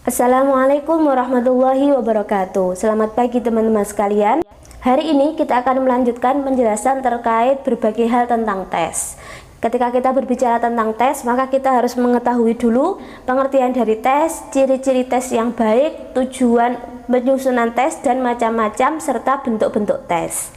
Assalamualaikum warahmatullahi wabarakatuh. Selamat pagi teman-teman sekalian. Hari ini kita akan melanjutkan penjelasan terkait berbagai hal tentang tes. Ketika kita berbicara tentang tes, maka kita harus mengetahui dulu pengertian dari tes, ciri-ciri tes yang baik, tujuan penyusunan tes, dan macam-macam serta bentuk-bentuk tes.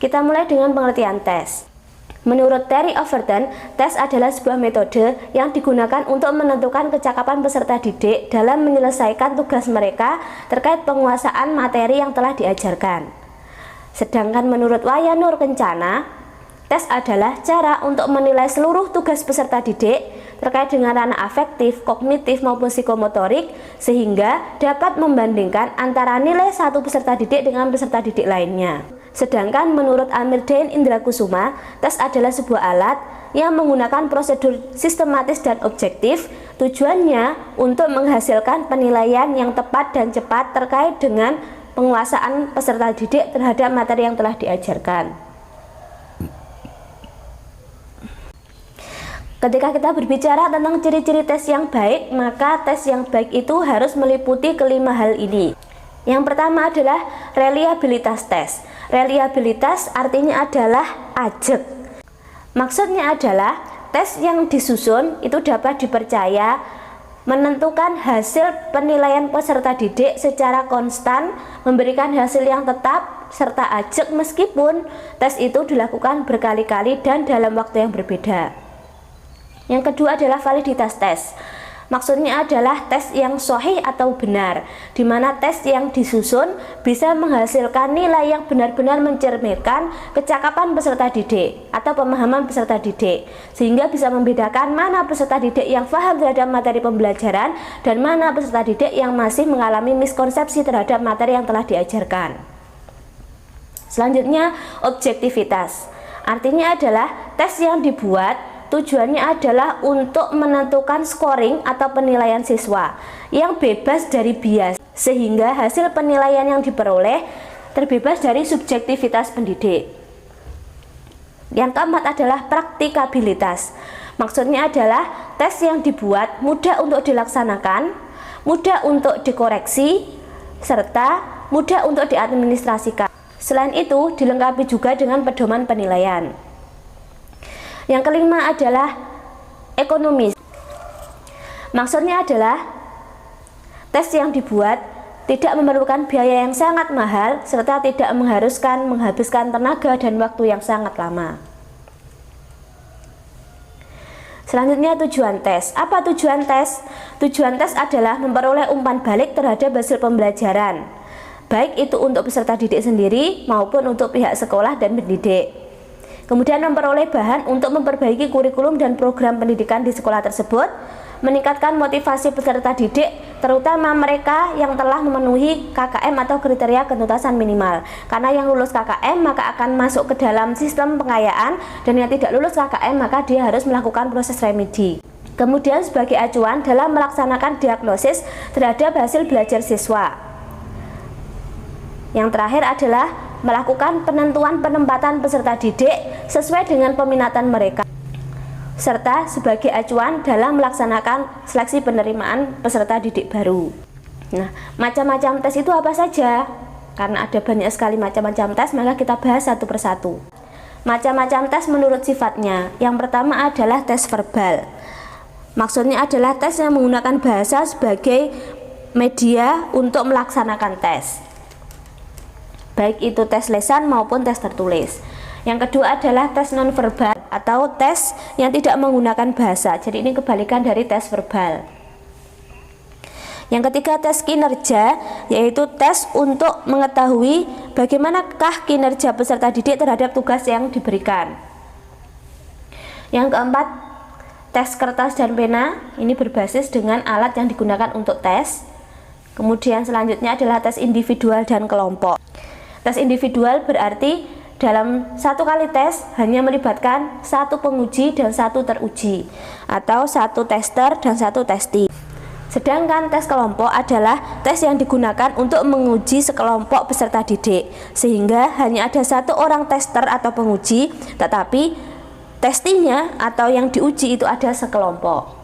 Kita mulai dengan pengertian tes. Menurut Terry Overton, tes adalah sebuah metode yang digunakan untuk menentukan kecakapan peserta didik dalam menyelesaikan tugas mereka terkait penguasaan materi yang telah diajarkan. Sedangkan menurut Wayanur Kencana, tes adalah cara untuk menilai seluruh tugas peserta didik terkait dengan ranah afektif, kognitif maupun psikomotorik sehingga dapat membandingkan antara nilai satu peserta didik dengan peserta didik lainnya. Sedangkan menurut Amirdeen Indrakusuma, tes adalah sebuah alat yang menggunakan prosedur sistematis dan objektif, tujuannya untuk menghasilkan penilaian yang tepat dan cepat terkait dengan penguasaan peserta didik terhadap materi yang telah diajarkan. Ketika kita berbicara tentang ciri-ciri tes yang baik, maka tes yang baik itu harus meliputi kelima hal ini. Yang pertama adalah reliabilitas tes. Reliabilitas artinya adalah ajek. Maksudnya adalah tes yang disusun itu dapat dipercaya, menentukan hasil penilaian peserta didik secara konstan, memberikan hasil yang tetap, serta ajek meskipun tes itu dilakukan berkali-kali dan dalam waktu yang berbeda. Yang kedua adalah validitas tes. Maksudnya adalah tes yang sahih atau benar, di mana tes yang disusun bisa menghasilkan nilai yang benar-benar mencerminkan kecakapan peserta didik atau pemahaman peserta didik, sehingga bisa membedakan mana peserta didik yang paham terhadap materi pembelajaran dan mana peserta didik yang masih mengalami miskonsepsi terhadap materi yang telah diajarkan. Selanjutnya, objektivitas. Artinya adalah tes yang dibuat tujuannya adalah untuk menentukan scoring atau penilaian siswa yang bebas dari bias, sehingga hasil penilaian yang diperoleh terbebas dari subjektivitas pendidik. Yang keempat adalah praktikabilitas. Maksudnya adalah tes yang dibuat mudah untuk dilaksanakan, mudah untuk dikoreksi, serta mudah untuk diadministrasikan. Selain itu, dilengkapi juga dengan pedoman penilaian. Yang kelima adalah ekonomis. Maksudnya adalah tes yang dibuat tidak memerlukan biaya yang sangat mahal serta tidak mengharuskan menghabiskan tenaga dan waktu yang sangat lama. Selanjutnya, tujuan tes. Apa tujuan tes? Tujuan tes adalah memperoleh umpan balik terhadap hasil pembelajaran, baik itu untuk peserta didik sendiri maupun untuk pihak sekolah dan pendidik. Kemudian memperoleh bahan untuk memperbaiki kurikulum dan program pendidikan di sekolah tersebut, meningkatkan motivasi peserta didik, terutama mereka yang telah memenuhi KKM atau kriteria ketuntasan minimal. Karena yang lulus KKM maka akan masuk ke dalam sistem pengayaan, dan yang tidak lulus KKM maka dia harus melakukan proses remedi. Kemudian sebagai acuan dalam melaksanakan diagnosis terhadap hasil belajar siswa. Yang terakhir adalah melakukan penentuan penempatan peserta didik sesuai dengan peminatan mereka, serta sebagai acuan dalam melaksanakan seleksi penerimaan peserta didik baru. Nah, macam-macam tes itu apa saja? Karena ada banyak sekali macam-macam tes, maka kita bahas satu persatu. Macam-macam tes menurut sifatnya. Yang pertama adalah tes verbal. Maksudnya adalah tes yang menggunakan bahasa sebagai media untuk melaksanakan tes, baik itu tes lisan maupun tes tertulis. Yang kedua adalah tes nonverbal atau tes yang tidak menggunakan bahasa. Jadi ini kebalikan dari tes verbal. Yang ketiga, tes kinerja, yaitu tes untuk mengetahui bagaimanakah kinerja peserta didik terhadap tugas yang diberikan. Yang keempat, tes kertas dan pena. Ini berbasis dengan alat yang digunakan untuk tes. Kemudian selanjutnya adalah tes individual dan kelompok. Tes individual berarti dalam satu kali tes hanya melibatkan satu penguji dan satu teruji, atau satu tester dan satu testi. Sedangkan tes kelompok adalah tes yang digunakan untuk menguji sekelompok peserta didik, sehingga hanya ada satu orang tester atau penguji, tetapi testinya atau yang diuji itu ada sekelompok.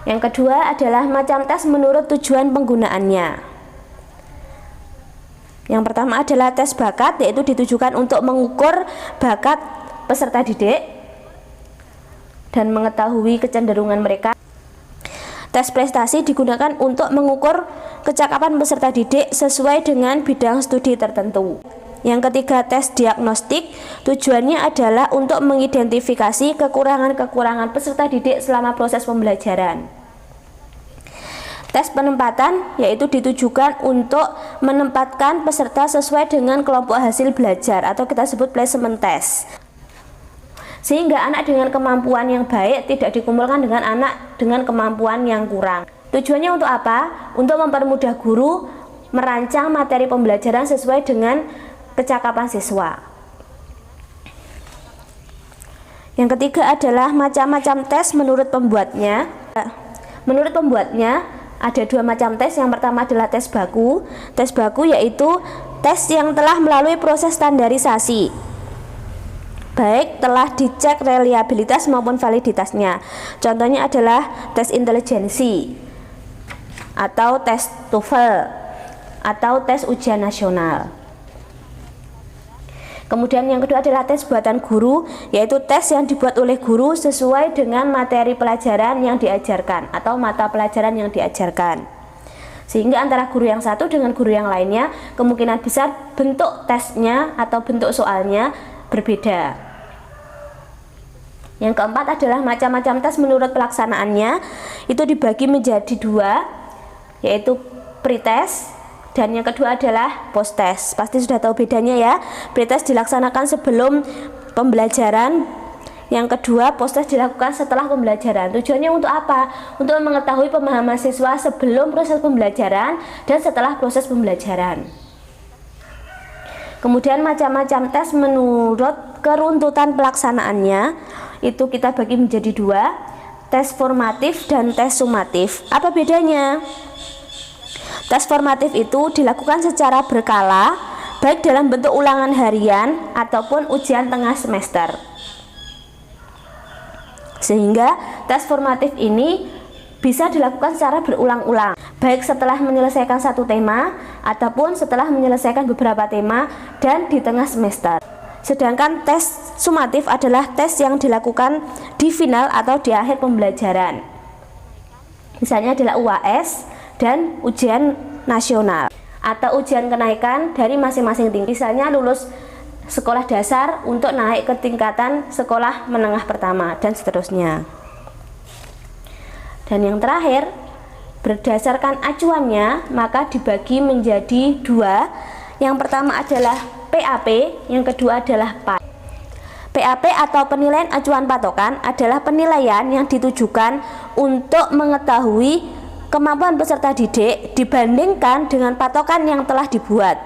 Yang kedua adalah macam tes menurut tujuan penggunaannya. Yang pertama adalah tes bakat, yaitu ditujukan untuk mengukur bakat peserta didik dan mengetahui kecenderungan mereka. Tes prestasi digunakan untuk mengukur kecakapan peserta didik sesuai dengan bidang studi tertentu. Yang ketiga, tes diagnostik, tujuannya adalah untuk mengidentifikasi kekurangan-kekurangan peserta didik selama proses pembelajaran. Tes penempatan, yaitu ditujukan untuk menempatkan peserta sesuai dengan kelompok hasil belajar atau kita sebut placement test, sehingga anak dengan kemampuan yang baik tidak dikumpulkan dengan anak dengan kemampuan yang kurang. Tujuannya untuk apa? Untuk mempermudah guru merancang materi pembelajaran sesuai dengan kecakapan siswa. Yang ketiga adalah macam-macam tes menurut pembuatnya. Menurut pembuatnya ada dua macam tes. Yang pertama adalah tes baku. Tes baku yaitu tes yang telah melalui proses standarisasi, baik telah dicek reliabilitas maupun validitasnya. Contohnya adalah tes intelijensi atau tes TOEFL atau tes ujian nasional. Kemudian yang kedua adalah tes buatan guru, yaitu tes yang dibuat oleh guru sesuai dengan materi pelajaran yang diajarkan atau mata pelajaran yang diajarkan, sehingga antara guru yang satu dengan guru yang lainnya kemungkinan besar bentuk tesnya atau bentuk soalnya berbeda. Yang keempat adalah macam-macam tes menurut pelaksanaannya, itu dibagi menjadi dua, yaitu pretest, dan yang kedua adalah post-test. Pasti sudah tahu bedanya ya. Pretest dilaksanakan sebelum pembelajaran, yang kedua post-test dilakukan setelah pembelajaran. Tujuannya untuk apa? Untuk mengetahui pemahaman siswa sebelum proses pembelajaran dan setelah proses pembelajaran. Kemudian macam-macam tes menurut keruntutan pelaksanaannya, itu kita bagi menjadi dua, tes formatif dan tes sumatif. Apa bedanya? Tes formatif itu dilakukan secara berkala, baik dalam bentuk ulangan harian ataupun ujian tengah semester. Sehingga tes formatif ini bisa dilakukan secara berulang-ulang, baik setelah menyelesaikan satu tema ataupun setelah menyelesaikan beberapa tema dan di tengah semester. Sedangkan tes sumatif adalah tes yang dilakukan di final atau di akhir pembelajaran. Misalnya adalah UAS dan ujian nasional atau ujian kenaikan dari masing-masing tingkat. Misalnya lulus sekolah dasar untuk naik ke tingkatan sekolah menengah pertama dan seterusnya. Dan yang terakhir, berdasarkan acuannya maka dibagi menjadi dua. Yang pertama adalah PAP, yang kedua adalah PAI. PAP atau penilaian acuan patokan adalah penilaian yang ditujukan untuk mengetahui kemampuan peserta didik dibandingkan dengan patokan yang telah dibuat,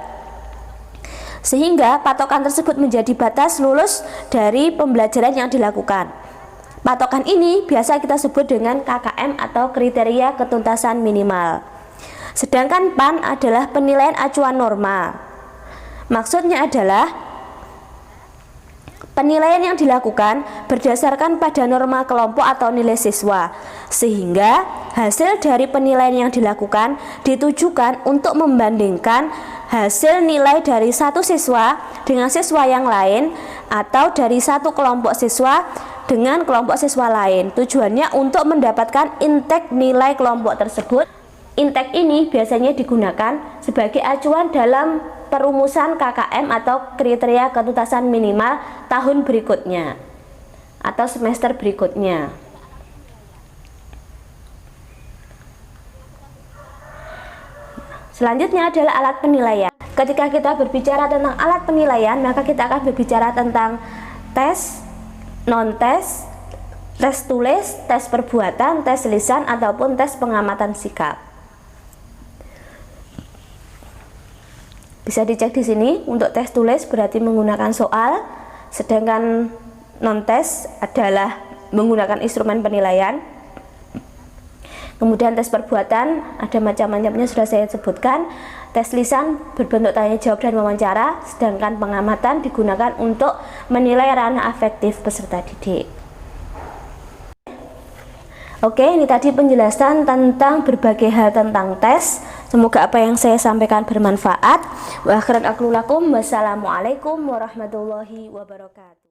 sehingga patokan tersebut menjadi batas lulus dari pembelajaran yang dilakukan. Patokan ini biasa kita sebut dengan KKM atau kriteria ketuntasan minimal. Sedangkan PAN adalah penilaian acuan norma. Maksudnya adalah penilaian yang dilakukan berdasarkan pada norma kelompok atau nilai siswa, sehingga hasil dari penilaian yang dilakukan ditujukan untuk membandingkan hasil nilai dari satu siswa dengan siswa yang lain atau dari satu kelompok siswa dengan kelompok siswa lain. Tujuannya untuk mendapatkan indeks nilai kelompok tersebut. Indeks ini biasanya digunakan sebagai acuan dalam perumusan KKM atau kriteria ketuntasan minimal tahun berikutnya atau semester berikutnya. Selanjutnya adalah alat penilaian. Ketika kita berbicara tentang alat penilaian, maka kita akan berbicara tentang tes, non-tes, tes tulis, tes perbuatan, tes lisan, ataupun tes pengamatan sikap. Bisa dicek di sini. Untuk tes tulis berarti menggunakan soal, sedangkan non-tes adalah menggunakan instrumen penilaian. Kemudian tes perbuatan ada macam-macamnya sudah saya sebutkan. Tes lisan berbentuk tanya jawab dan wawancara, sedangkan pengamatan digunakan untuk menilai ranah afektif peserta didik. Oke, ini tadi penjelasan tentang berbagai hal tentang tes. Semoga apa yang saya sampaikan bermanfaat. Wa akhiran aqulu lakum wassalamualaikum warahmatullahi wabarakatuh.